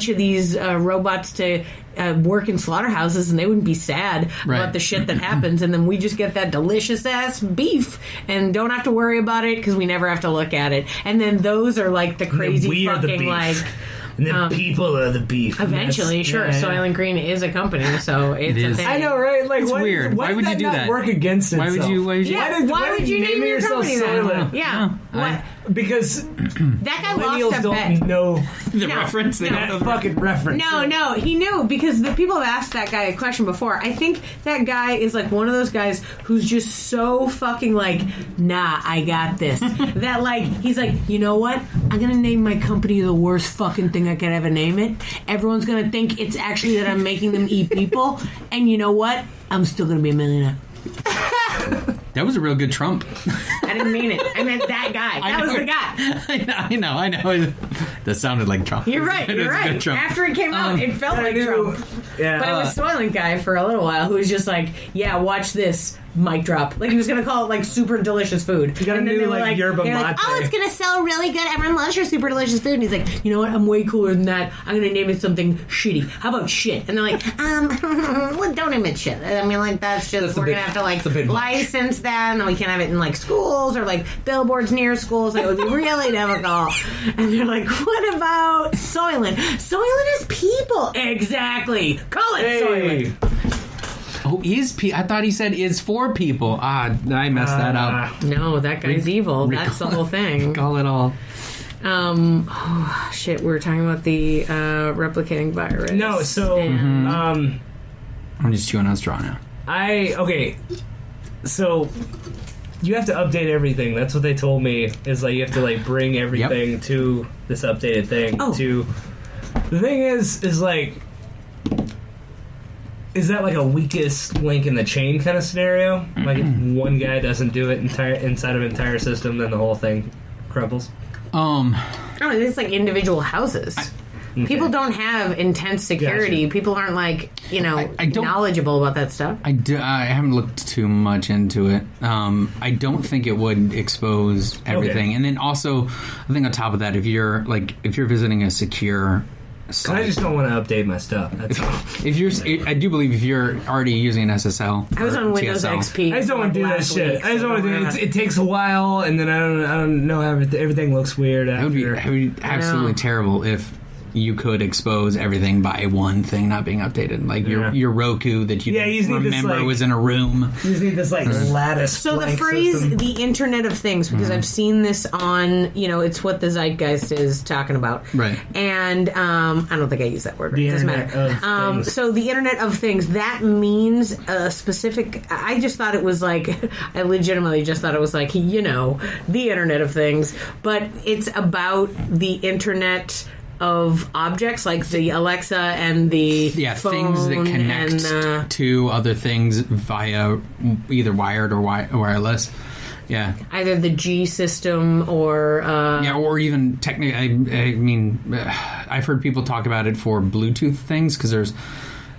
bunch of these robots to work in slaughterhouses, and they wouldn't be sad about the shit that happens, and then we just get that delicious ass beef and don't have to worry about it because we never have to look at it. And then those are like the crazy fucking like. And then people are the beef. Eventually, sure. Yeah. Soylent Green is a company, so it's a thing. I know, right? Like, it's weird. Why would you do that? Work against itself? Why would you name your company that? Yeah. What? Because that guy lost a bet. Don't know the reference. They don't know the fucking reference. No, he knew because the people have asked that guy a question before. I think that guy is like one of those guys who's just so fucking like, nah, I got this. That like he's like, you know what? I'm gonna name my company the worst fucking thing I could ever name it. Everyone's gonna think it's actually that I'm making them eat people, and you know what? I'm still gonna be a millionaire. That was a real good Trump. I didn't mean it. I meant that guy. That was the guy. I know. That sounded like Trump. You're right. After it came out, it felt like Trump. Yeah. But it was Soylent Guy for a little while who was just like, yeah, watch this. Mic drop. Like he was gonna call it like super delicious food. You got a new like yerba mate. Like, oh, it's gonna sell really good. Everyone loves your super delicious food. And he's like, you know what? I'm way cooler than that. I'm gonna name it something shitty. How about shit? And they're like, well, don't name it shit. I mean, like that's just we're gonna have to like license that, and we can't have it in like schools or like billboards near schools. Like, it would be really difficult. And they're like, what about Soylent? Soylent is people. Exactly. Call it Soylent. Oh, I thought he said is for people. I messed that up. No, that guy's evil. That's the whole thing. Call it all. Oh, shit. We were talking about the replicating virus. No, so... I'm just chewing on straw now. Okay. So... You have to update everything. That's what they told me. Is like you have to like bring everything to this updated thing. Oh. The thing is like... Is that like a weakest link in the chain kind of scenario? Like if one guy doesn't do it inside of an entire system, then the whole thing crumbles? It's like individual houses. People don't have intense security. Gotcha. People aren't like, knowledgeable about that stuff. I haven't looked too much into it. I don't think it would expose everything. Okay. And then also, I think on top of that, if you're visiting a secure site, I just don't want to update my stuff. That's all. I do believe if you're already using an SSL, I was on Windows XP. I just don't want to do that shit. I just don't want to do it. It takes a while, and then I don't know how everything looks weird. That would be absolutely terrible if you could expose everything by one thing not being updated. Like your Roku that you remember was in a room. You just need this lattice. So the phrase system. The Internet of Things, because I've seen this on, it's what the zeitgeist is talking about. Right. And I don't think I use that word. Right? It doesn't matter. So the Internet of Things, that means a specific... I just thought it was like... I legitimately just thought it was like, the Internet of Things. But it's about the Internet of objects, like the Alexa and the phone things that connect to other things via either wired or wireless. Yeah, either the G system or or even technically. I mean, I've heard people talk about it for Bluetooth things because there's.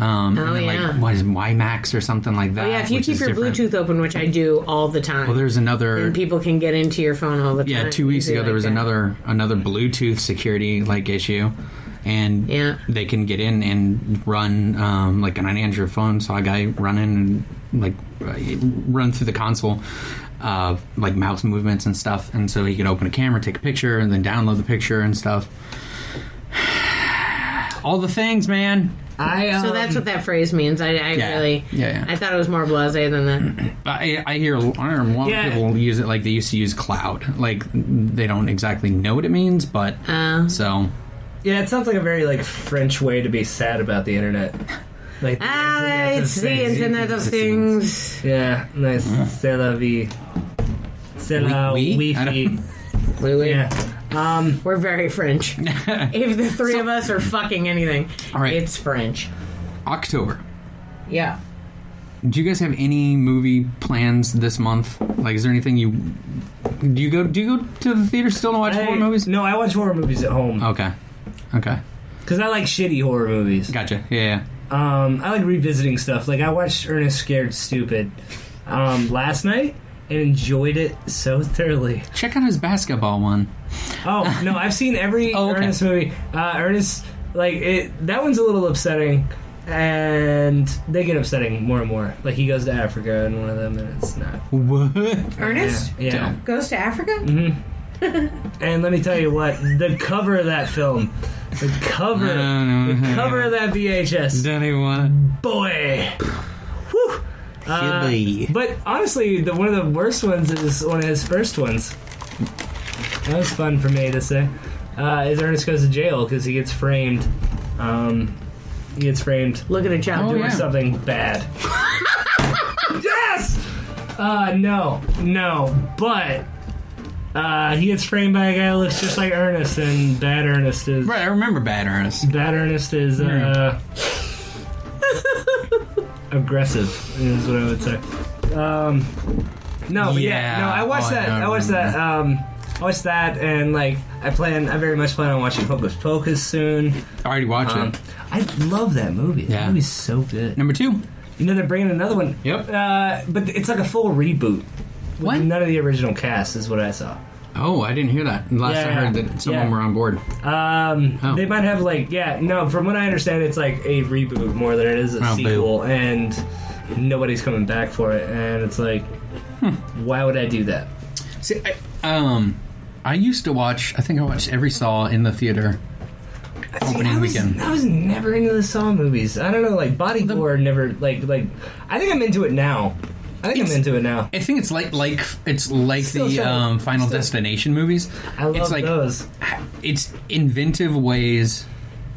Like what is WiMAX or something like that? Oh yeah, if you keep your Bluetooth open, which I do all the time. Well, there's another, and people can get into your phone all the time. Yeah, 2 weeks ago there was another Bluetooth security issue, and they can get in and run on an Android phone. Saw a guy run in and run through the console. Mouse movements and stuff, and so he could open a camera, take a picture, and then download the picture and stuff. All the things, man. So that's what that phrase means. I really... Yeah. I thought it was more blasé than that. I hear a lot of people use it like they used to use cloud. Like, they don't exactly know what it means, but... so... Yeah, it sounds like a very, French way to be sad about the internet. It's the Internet of Things. Yeah, nice. C'est la vie. C'est la Wi-Fi. Yeah. We're very French. If the three of us are fucking anything, it's French. October. Yeah. Do you guys have any movie plans this month? Like, is there anything do you go to the theater still to watch horror movies? No, I watch horror movies at home. Okay. Because I like shitty horror movies. Gotcha. Yeah. I like revisiting stuff. Like, I watched Ernest Scared Stupid last night and enjoyed it so thoroughly. Check out his basketball one. Oh, no, I've seen every Ernest movie. Ernest That one's a little upsetting, and they get upsetting more and more. Like, he goes to Africa in one of them, and it's not. What? Ernest? Yeah. Goes to Africa? Mm-hmm. And let me tell you what, the cover of that film, the cover of that VHS, Don't even want boy, whew. But honestly, one of the worst ones is one of his first ones. That was fun for me to say. Is Ernest goes to jail because he gets framed. He gets framed. Look at a child doing something bad. Yes. No, but. He gets framed by a guy who looks just like Ernest, and Bad Ernest is... Right, I remember Bad Ernest. Bad Ernest is, aggressive, is what I would say. I watched that. I watched that, and, like, I very much plan on watching Hocus Pocus soon. I already watched it. I love that movie. Yeah. That movie's so good. Number 2. You know, they're bringing another one. Yep. But it's like a full reboot. What? None of the original cast is what I saw. Oh, I didn't hear that. Last I heard that someone were on board. They might have from what I understand, it's like a reboot more than it is a sequel, and nobody's coming back for it, and it's like, why would I do that? See, I used to watch, I think I watched every Saw in the theater opening weekend. I was never into the Saw movies. I don't know, like, body gore never, like, I think I'm into it now. I'm into it now. I think it's like the Final Destination movies. I love those. It's inventive ways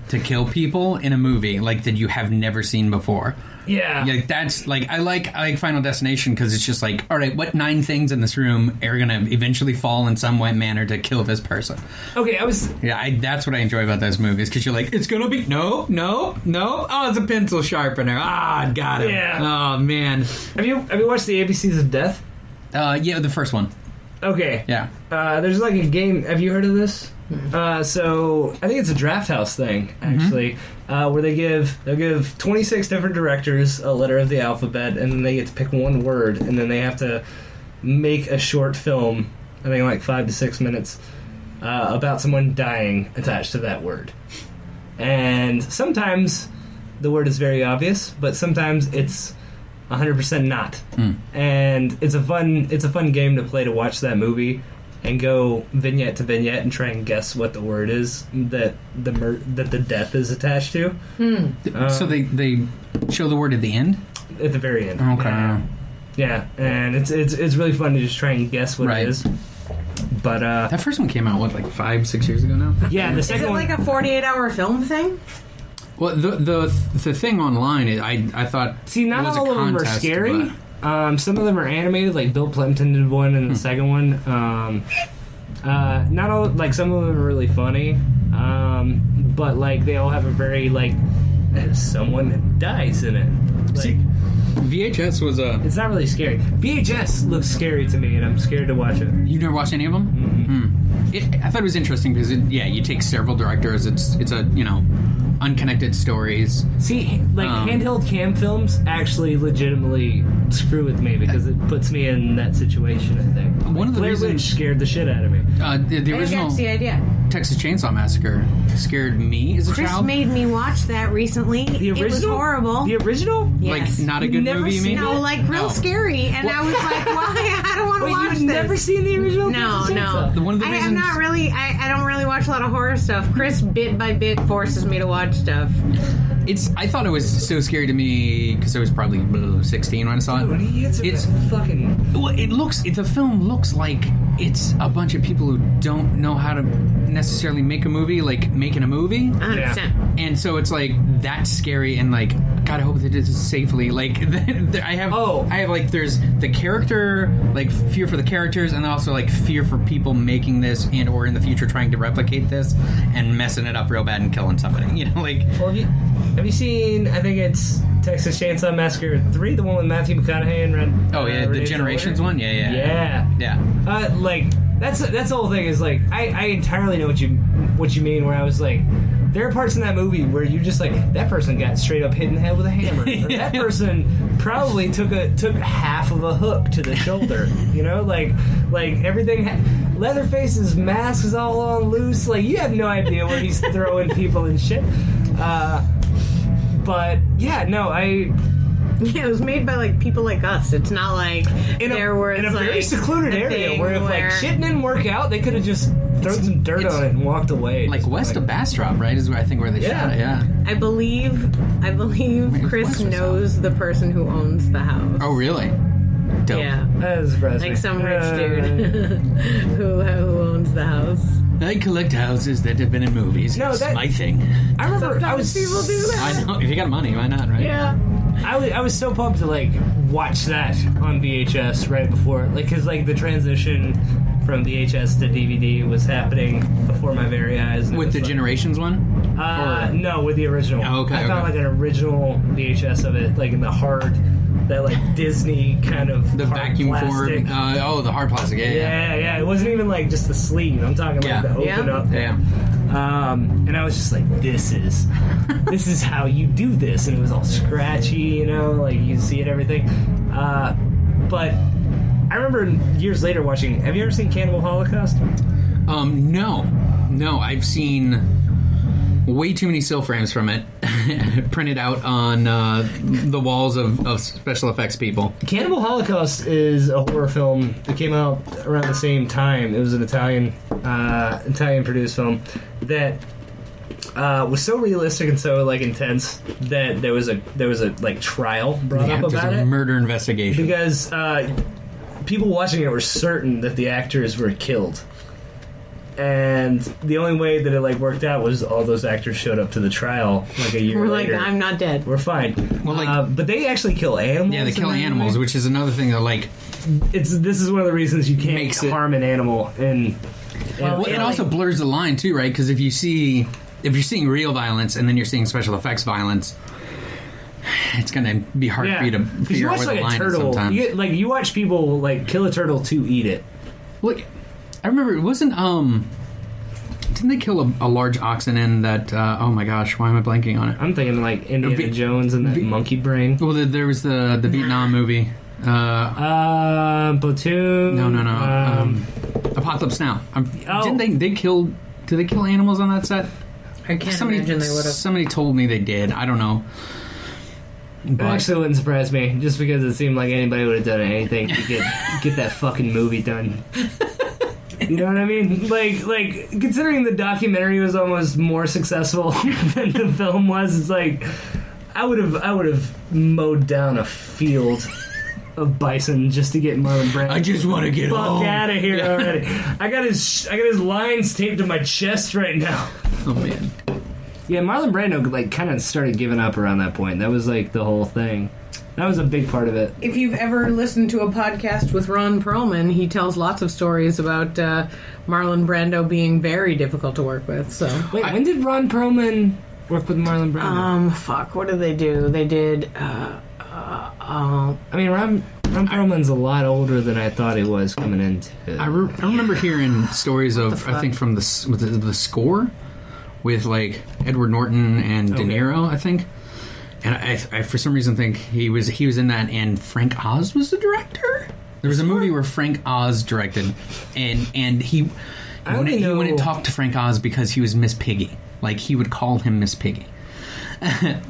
to kill people in a movie like that you have never seen before. Yeah. That's like I like Final Destination because it's just like, all right, what 9 things in this room are gonna eventually fall in some way manner to kill this person? Okay, that's what I enjoy about those movies, because you're like, it's gonna be no. Oh, it's a pencil sharpener. I got it. Yeah. Oh man. Have you watched the ABCs of Death? Yeah, the first one. Okay. Yeah. There's like a game. Have you heard of this? So I think it's a Draft House thing, actually, where they'll give 26 different directors a letter of the alphabet, and then they get to pick one word, and then they have to make a short film, I think like 5 to 6 minutes, about someone dying attached to that word. And sometimes the word is very obvious, but sometimes it's 100% not. And it's a fun game to play, to watch that movie and go vignette to vignette and try and guess what the word is that the death is attached to. So they show the word at the end? At the very end. Okay. Yeah, and it's really fun to just try and guess what it is. But that first one came out, what, like 5-6 years ago now? Yeah, the second one... Is it like a 48-hour film thing? Well, the thing online, I thought... See, not was all of them are scary. Some of them are animated, like Bill Plimpton did one, and the second one. Not all, like, some of them are really funny, but like they all have a very like someone dies in it. Like, see, VHS was a... It's not really scary. VHS looks scary to me, and I'm scared to watch it. You've never watched any of them? I thought it was interesting because you take several directors. It's a unconnected stories. See, like handheld cam films actually legitimately screw with me because it puts me in that situation. I think one of the Blair reasons Witch scared the shit out of me. The original the idea. Texas Chainsaw Massacre scared me as a Chris child. made me watch that recently. The original? It was horrible. The original? Yes. Like not a good movie, you mean? No, like real scary, and I was like, "Why? I don't want to watch this." You've never seen the original? No. One of the reasons... I'm not really. I don't really watch a lot of horror stuff. Chris, bit by bit, forces me to watch stuff. I thought it was so scary to me because I was probably 16 when I saw it. It's fucking... Well, the film looks like it's a bunch of people who don't know how to necessarily make a movie, like making a movie. 100%. And so it's like, that's scary, and like, God, I hope they did this safely. Like, I have like, there's the character, like fear for the characters, and also like fear for people making this and or in the future trying to replicate this and messing it up real bad and killing somebody. Like... Well, have you seen, I think it's Texas Chainsaw Massacre 3, the one with Matthew McConaughey and Red... Oh, yeah, the Generations one? Yeah. Like, that's the whole thing is, like, I entirely know what you mean, where I was like, there are parts in that movie where you're just like, that person got straight up hit in the head with a hammer. Or that person probably took half of a hook to the shoulder. You know, like everything. Leatherface's mask is all on loose. Like, you have no idea where he's throwing people and shit. But yeah, no, Yeah, it was made by like people like us. It's not like in a very secluded area where if like shit didn't work out, they could have just thrown some dirt on it and walked away. Like west of Bastrop, right? Is where I think where they shot it. Yeah. I believe Chris knows the person who owns the house. Oh, really? Dope. Yeah, that is impressive. like some rich dude who owns the house. I collect houses that have been in movies. No, that's my thing. I remember Sometimes people do that. I know. If you got money, why not, right? Yeah. I was so pumped to like watch that on VHS right before, like, because like the transition from VHS to DVD was happening before my very eyes. With the like, Generations one? No, with the original. Oh, okay. I found like an original VHS of it, like in the hard, that like Disney kind of The hard vacuum plastic. form. The hard plastic. Yeah. It wasn't even like just the sleeve. I'm talking like the open up. Yeah. And I was just like, this is how you do this, and it was all scratchy, you know, like you see it, everything. But I remember years later watching. Have you ever seen Cannibal Holocaust? No, I've seen way too many still frames from it printed out on the walls of special effects people. Cannibal Holocaust is a horror film that came out around the same time. It was an Italian produced film that was so realistic and so like intense that there was a like trial brought up about it. Murder investigation. Because people watching it were certain that the actors were killed. And the only way that it like worked out was all those actors showed up to the trial like a year later. We're like, I'm not dead. We're fine. Well, like, but they actually kill animals. Yeah, they kill animals, which is another thing that like. This is one of the reasons you can't harm an animal. And well, it also blurs the line too, right? Because if you're seeing real violence and then you're seeing special effects violence, it's gonna be hard for you to figure out where the line is sometimes. You watch people like kill a turtle to eat it. Look, I remember it wasn't. Didn't they kill a large oxen in that? Oh my gosh, why am I blanking on it? I'm thinking like Indiana Jones and that monkey brain. Well, there was the Vietnam movie. Platoon. No. Apocalypse Now. Didn't they kill? Did they kill animals on that set? I can't imagine they would have. Somebody told me they did. I don't know. But it actually wouldn't surprise me, just because it seemed like anybody would have done anything to get that fucking movie done. You know what I mean? Like considering the documentary was almost more successful than the film was, it's like I would have mowed down a field of bison just to get Marlon Brando. I just want to get home. Fuck out of here already. I got his lines taped to my chest right now. Oh man. Yeah, Marlon Brando like kind of started giving up around that point. That was like the whole thing. That was a big part of it. If you've ever listened to a podcast with Ron Perlman, he tells lots of stories about Marlon Brando being very difficult to work with. So, wait, when did Ron Perlman work with Marlon Brando? What did they do? They did. I mean, Ron Perlman's a lot older than I thought he was coming into. I remember hearing stories of I think from the score with like Edward Norton and De Niro, I think. And I for some reason think he was in that, and Frank Oz was the director. There was a movie where Frank Oz directed, and he wouldn't talk to Frank Oz because he was Miss Piggy. Like he would call him Miss Piggy.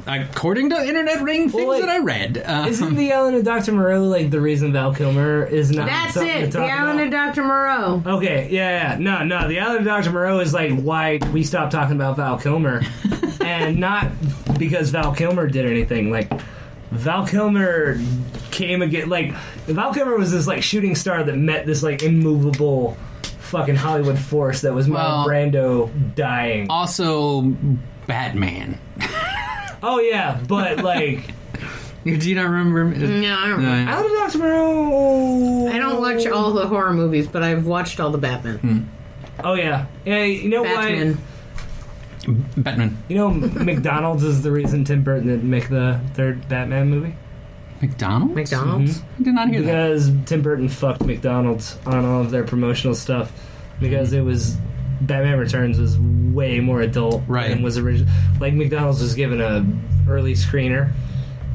According to internet ring things that I read. Isn't The Ellen and Dr. Moreau like the reason Val Kilmer is not? That's it. The Ellen and Dr. Moreau. Okay, yeah. No. The Ellen and Dr. Moreau is like why we stopped talking about Val Kilmer, and not because Val Kilmer did anything. Like Val Kilmer came again. Like Val Kilmer was this like shooting star that met this like immovable fucking Hollywood force that was Marlon Brando dying. Also, Batman. Oh yeah, but like, do you not remember? No, I don't remember. I don't know, Dr. Moreau. I don't watch all the horror movies, but I've watched all the Batman. Oh yeah, you know Batman. why? Batman. You know, McDonald's is the reason Tim Burton didn't make the third Batman movie. McDonald's? Mm-hmm. I did not hear because Tim Burton fucked McDonald's on all of their promotional stuff because it was Batman Returns was way more adult than was original. Like McDonald's was given a early screener,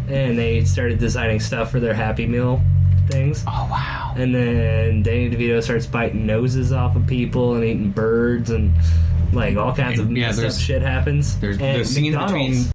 and they started designing stuff for their Happy Meal things. Oh wow! And then Danny DeVito starts biting noses off of people and eating birds and like all kinds of messed up shit happens. There's the scene between